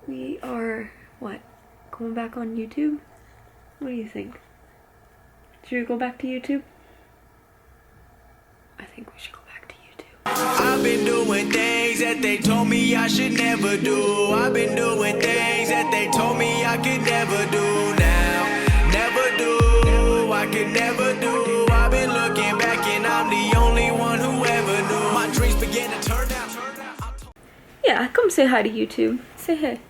We are, what, going back on YouTube? What do you think? Should we go back to YouTube? I think we should go back to YouTube. I've been doing things that they told me I should never do. I've been doing things that they told me I could never do now. Never do, I could never do. I've been looking back and I'm the only one who ever knew. My dreams began to turn out. Yeah, come say hi to YouTube. Say hey.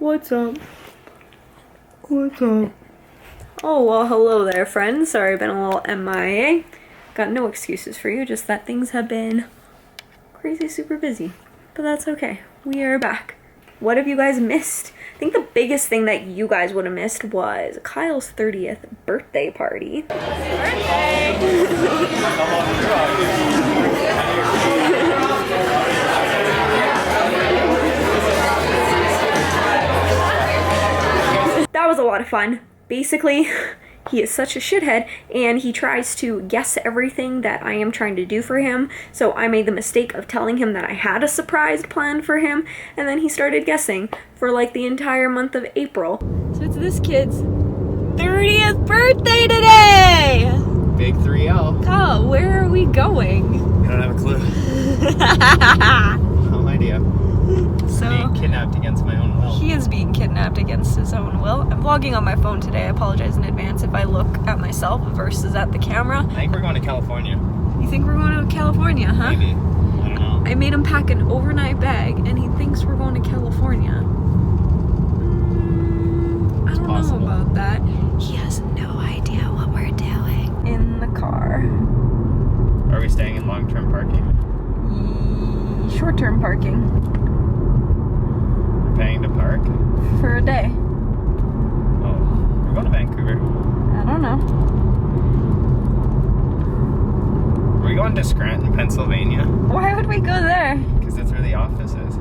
What's up? What's up? Oh, well, hello there, friends. Sorry I've been a little MIA. Got no excuses for you, just that things have been crazy super busy. But that's okay. We are back. What have you guys missed? I think the biggest thing that you guys would have missed was Kyle's 30th birthday party. Birthday! That was a lot of fun. Basically, he is such a shithead, and he tries to guess everything that I am trying to do for him. So I made the mistake of telling him that I had a surprise plan for him, and then he started guessing for like the entire month of April. So it's this kid's 30th birthday today! Big 3-0. Kyle, where are we going? I don't have a clue. No idea. So being kidnapped against my own will. He is being kidnapped against his own will. I'm vlogging on my phone today. I apologize in advance if I look at myself versus at the camera. I think we're going to California. You think we're going to California, huh? Maybe. I don't know. I made him pack an overnight bag, and he thinks we're going to California. I don't know about that. He has no idea what we're doing. In the car. Are we staying in long-term parking? Short-term parking. We're paying to park? For a day. Oh, we're going to Vancouver. I don't know. Are we going to Scranton, Pennsylvania? Why would we go there? Because that's where the office is.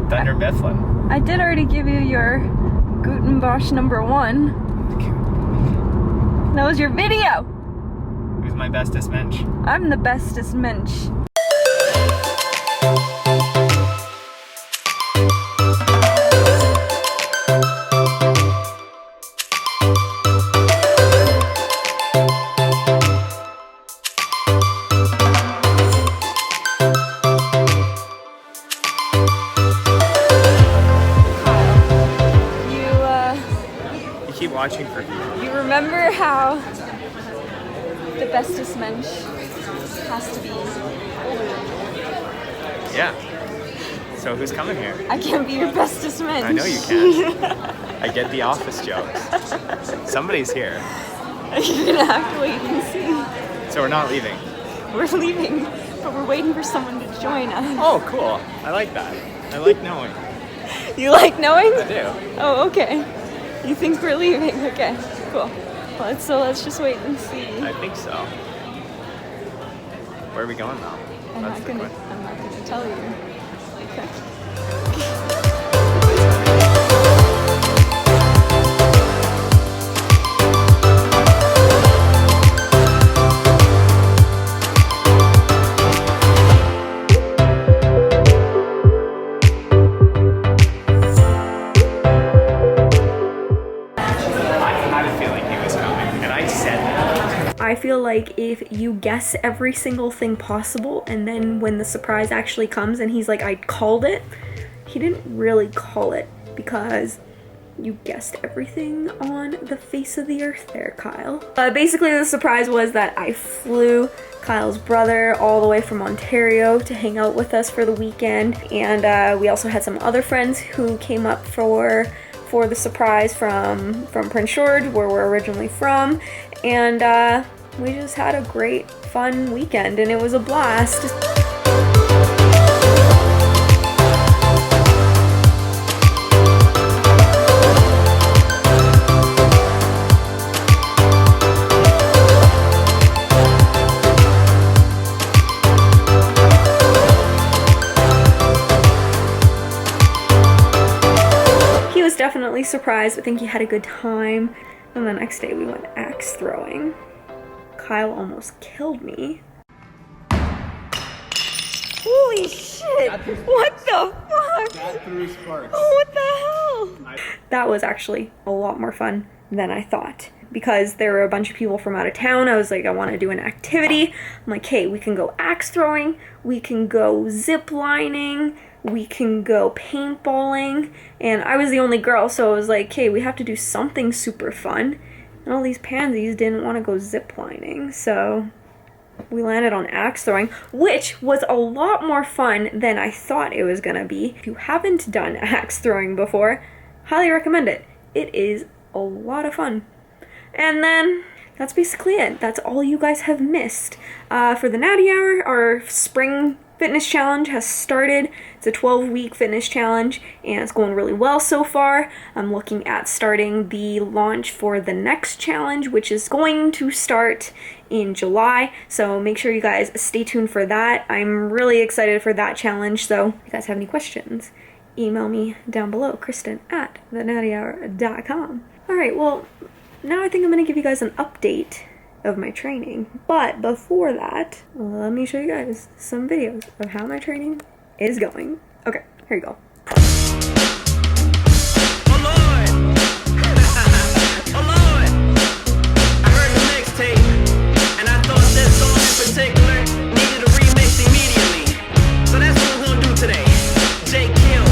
Thunder Mifflin. I did already give you your Gutenbosch #1. That was your video! Who's my bestest mensch? I'm the bestest mensch. Watching for people. You remember how the bestest mensch has to be older than you? Yeah. So who's coming here? I can't be your bestest mensch. I know you can. I get the office jokes. Somebody's here. You're gonna have to wait and see. So we're not leaving. We're leaving, but we're waiting for someone to join us. Oh, cool. I like that. I like knowing. You like knowing? I do. Oh, okay. You think we're leaving? Okay, cool. Well, so let's just wait and see. I think so. Where are we going though? I'm not gonna tell you. Okay. I feel like if you guess every single thing possible, and then when the surprise actually comes and he's like, I called it, he didn't really call it because you guessed everything on the face of the earth there, Kyle. Basically, the surprise was that I flew Kyle's brother all the way from Ontario to hang out with us for the weekend, and we also had some other friends who came up for the surprise from Prince George, where we're originally from, and we just had a great, fun weekend, and it was a blast. He was definitely surprised. I think he had a good time. And the next day we went axe throwing. Kyle almost killed me. Holy shit! What the fuck? That threw sparks. Oh, what the hell? That was actually a lot more fun than I thought. Because there were a bunch of people from out of town, I was like, I want to do an activity. I'm like, hey, we can go axe throwing, we can go zip lining, we can go paintballing. And I was the only girl, so I was like, hey, we have to do something super fun. And all these pansies didn't want to go zip lining, so we landed on axe throwing, which was a lot more fun than I thought it was gonna be. If you haven't done axe throwing before, highly recommend it. It is a lot of fun. And then that's basically it. That's all you guys have missed. For the Natty Hour, our spring fitness challenge has started. It's a 12-week fitness challenge, and it's going really well so far. I'm looking at starting the launch for the next challenge, which is going to start in July. So make sure you guys stay tuned for that. I'm really excited for that challenge. So if you guys have any questions, email me down below, Krysten at THENATTYHOUR.com. All right, well, now I think I'm going to give you guys an update of my training. But before that, let me show you guys some videos of how my training is going. Okay, here you go. Oh Lord! Oh Lord! I heard the mixtape, and I thought this song in particular needed a remix immediately. So that's what we're gonna do today. J. Kill,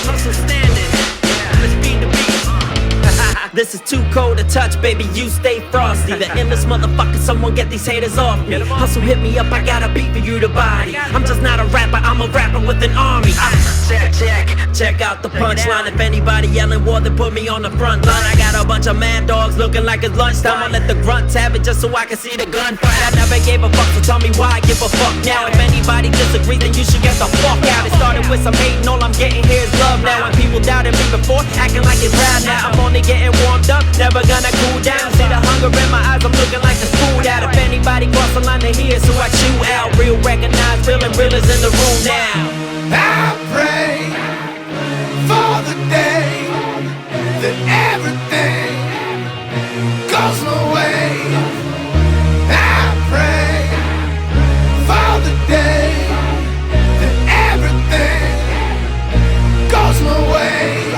Hustle Standing. Yeah, let's beat the beat. This is too cold to touch, baby, you stay frosty. The endless motherfucker, someone get these haters off me. Hustle hit me up, I got a beat for you to body. I'm just not a rapper, I'm a rapper with an army. Check out the punchline. If anybody yelling war, then put me on the front line. I got a bunch of mad dogs looking like it's lunchtime. I let the grunts have it just so I can see the gunfight. I never gave a fuck, so tell me why I give a fuck now. If anybody disagrees, then you should get the fuck out. It started with some hating, all I'm getting here is love now. And people doubted me before, acting like it's bad now. I'm only getting warmed up, never gonna cool down. See the hunger in my eyes, I'm looking like it's food out. If anybody cross the line, they hear, so I chew out. Real recognize, real and real is in the room now. I pray for the day that everything goes my way. I pray for the day that everything goes my way.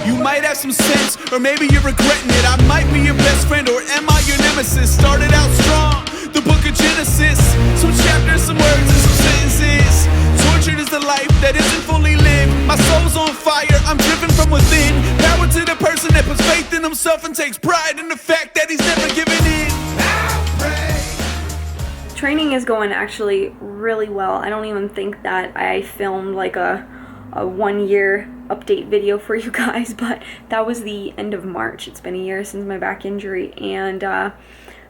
You might have some sense, or maybe you're regretting it. I might be your best friend, or am I your nemesis? Started out strong, the book of Genesis. Some chapters, some words, and some sentences. Tortured is the life that isn't fully lived. My soul's on fire, I'm driven from within. Power to the person that puts faith in himself and takes pride in the fact that he's never given in. Training is going actually really well. I don't even think that I filmed like a 1 year update video for you guys, but that was the end of March. It's been a year since my back injury, and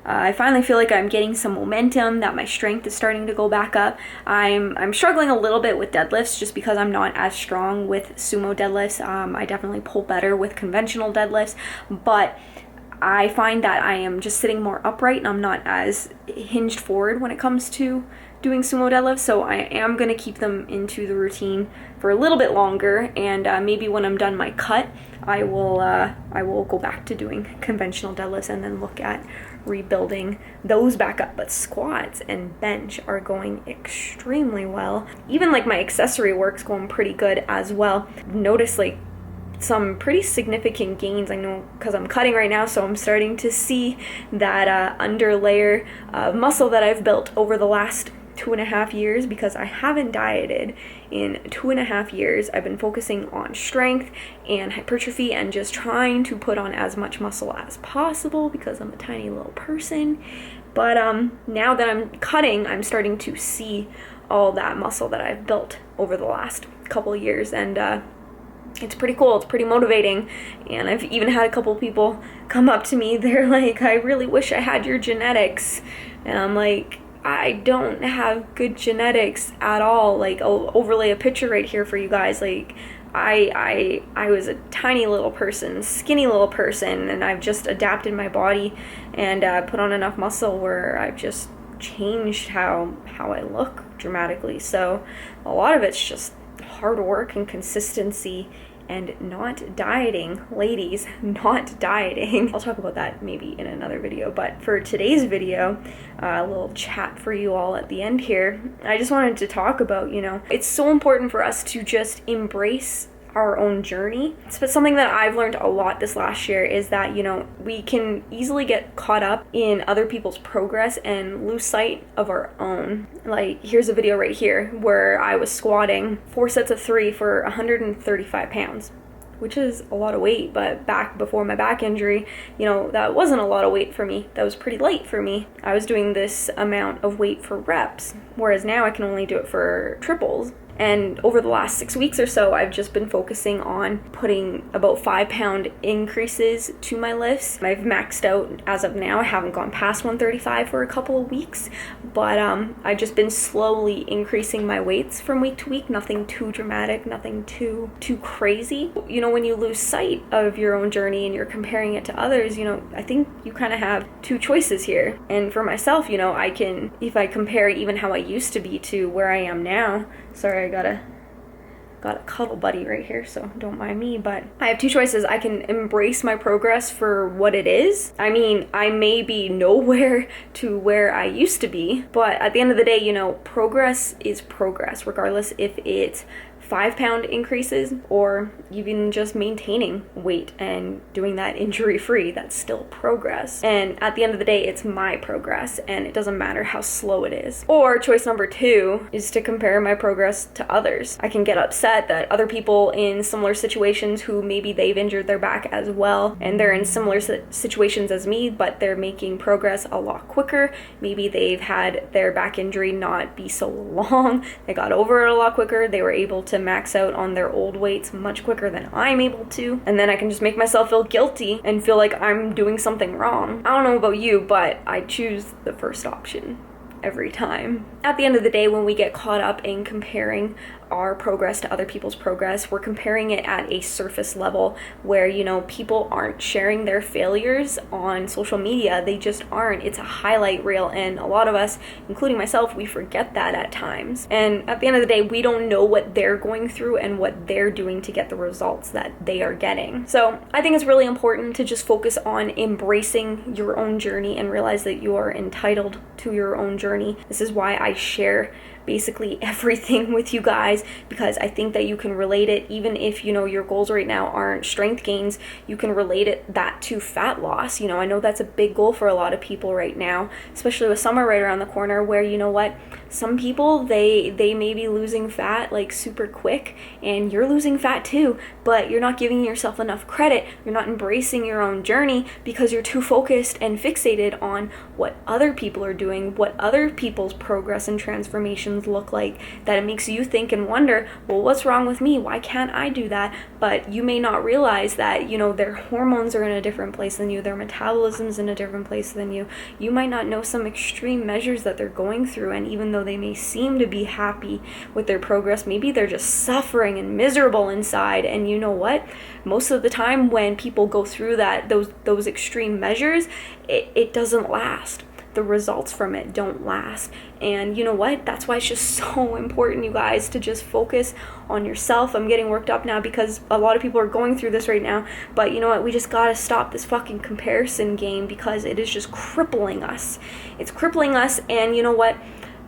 I finally feel like I'm getting some momentum, that my strength is starting to go back up. I'm struggling a little bit with deadlifts just because I'm not as strong with sumo deadlifts. I definitely pull better with conventional deadlifts, but I find that I am just sitting more upright and I'm not as hinged forward when it comes to doing sumo deadlifts, so I am going to keep them into the routine for a little bit longer, and maybe when I'm done my cut, I will go back to doing conventional deadlifts and then look at rebuilding those back up. But squats and bench are going extremely well. Even like my accessory work's going pretty good as well. Notice like some pretty significant gains. I know because I'm cutting right now, so I'm starting to see that under layer of muscle that I've built over the last 2.5 years, because I haven't dieted in 2.5 years. I've been focusing on strength and hypertrophy and just trying to put on as much muscle as possible because I'm a tiny little person. But now that I'm cutting, I'm starting to see all that muscle that I've built over the last couple years, and it's pretty cool. It's pretty motivating. And I've even had a couple people come up to me. They're like, I really wish I had your genetics. And I'm like, I don't have good genetics at all. Like, I'll overlay a picture right here for you guys. Like, I was a tiny little person, skinny little person, and I've just adapted my body and put on enough muscle where I've just changed how I look dramatically. So a lot of it's just hard work and consistency and not dieting. Ladies, not dieting. I'll talk about that maybe in another video, but for today's video, a little chat for you all at the end here, I just wanted to talk about, you know, it's so important for us to just embrace our own journey. But something that I've learned a lot this last year is that, you know, we can easily get caught up in other people's progress and lose sight of our own. Like, here's a video right here where I was squatting 4 sets of 3 for 135 pounds, which is a lot of weight, but back before my back injury, you know, that wasn't a lot of weight for me. That was pretty light for me. I was doing this amount of weight for reps, whereas now I can only do it for triples. And over the last 6 weeks or so, I've just been focusing on putting about 5-pound increases to my lifts. I've maxed out as of now. I haven't gone past 135 for a couple of weeks, but I've just been slowly increasing my weights from week to week. Nothing too dramatic, nothing too crazy. You know, when you lose sight of your own journey and you're comparing it to others, you know, I think you kind of have 2 choices here. And for myself, you know, I can, if I compare even how I used to be to where I am now, sorry, I got a cuddle buddy right here, so don't mind me, but I have 2 choices. I can embrace my progress for what it is. I mean, I may be nowhere to where I used to be, but at the end of the day, you know, progress is progress, regardless if it's 5-pound increases or even just maintaining weight and doing that injury-free. That's still progress. And at the end of the day, it's my progress, and it doesn't matter how slow it is. Or choice number 2 is to compare my progress to others. I can get upset that other people in similar situations who maybe they've injured their back as well, and they're in similar situations as me, but they're making progress a lot quicker. Maybe they've had their back injury not be so long. They got over it a lot quicker. They were able to max out on their old weights much quicker than I'm able to, and then I can just make myself feel guilty and feel like I'm doing something wrong. I don't know about you, but I choose the first option every time. At the end of the day, when we get caught up in comparing our progress to other people's progress, we're comparing it at a surface level where, you know, people aren't sharing their failures on social media. They just aren't. It's a highlight reel, and a lot of us, including myself, we forget that at times. And at the end of the day, we don't know what they're going through and what they're doing to get the results that they are getting. So I think it's really important to just focus on embracing your own journey and realize that you are entitled to your own journey. This is why I share basically everything with you guys, because I think that you can relate it. Even if, you know, your goals right now aren't strength gains, you can relate that to fat loss. You know, I know that's a big goal for a lot of people right now, especially with summer right around the corner, where, you know what, some people they may be losing fat like super quick, and you're losing fat too, but you're not giving yourself enough credit. You're not embracing your own journey because you're too focused and fixated on what other people are doing, what other people's progress and transformations look like, that it makes you think and wonder, well, what's wrong with me? Why can't I do that? But you may not realize that, you know, their hormones are in a different place than you, their metabolism's in a different place than you. You might not know some extreme measures that they're going through, and even though they may seem to be happy with their progress, maybe they're just suffering and miserable inside. And you know what? Most of the time when people go through that, those extreme measures, it doesn't last. The results from it don't last. And you know what? That's why it's just so important, you guys, to just focus on yourself. I'm getting worked up now because a lot of people are going through this right now, but you know what? We just gotta stop this fucking comparison game, because it is just crippling us. It's crippling us, and you know what?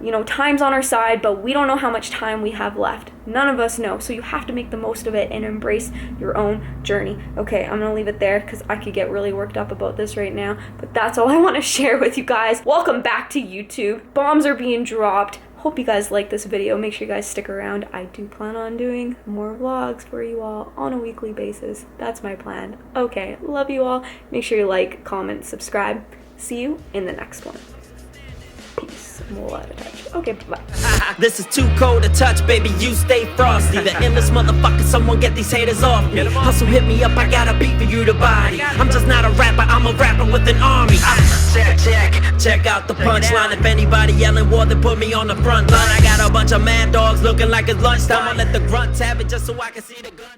You know, time's on our side, but we don't know how much time we have left. None of us know. So you have to make the most of it and embrace your own journey. Okay, I'm gonna leave it there because I could get really worked up about this right now, but that's all I want to share with you guys. Welcome back to YouTube. Bombs are being dropped. Hope you guys like this video. Make sure you guys stick around. I do plan on doing more vlogs for you all on a weekly basis. That's my plan. Okay, love you all. Make sure you like, comment, subscribe. See you in the next one. Peace. I'm all out of touch. Okay, bye. This is too cold to touch, baby, you stay frosty. The endless motherfucker, someone get these haters off me. Hustle, hit me up, I got a beat for you to body. I'm just not a rapper, I'm a rapper with an army. Check out the punchline. If anybody yelling war, then put me on the front line. I got a bunch of mad dogs looking like it's lunchtime. I'll let the grunts have it just so I can see the gun.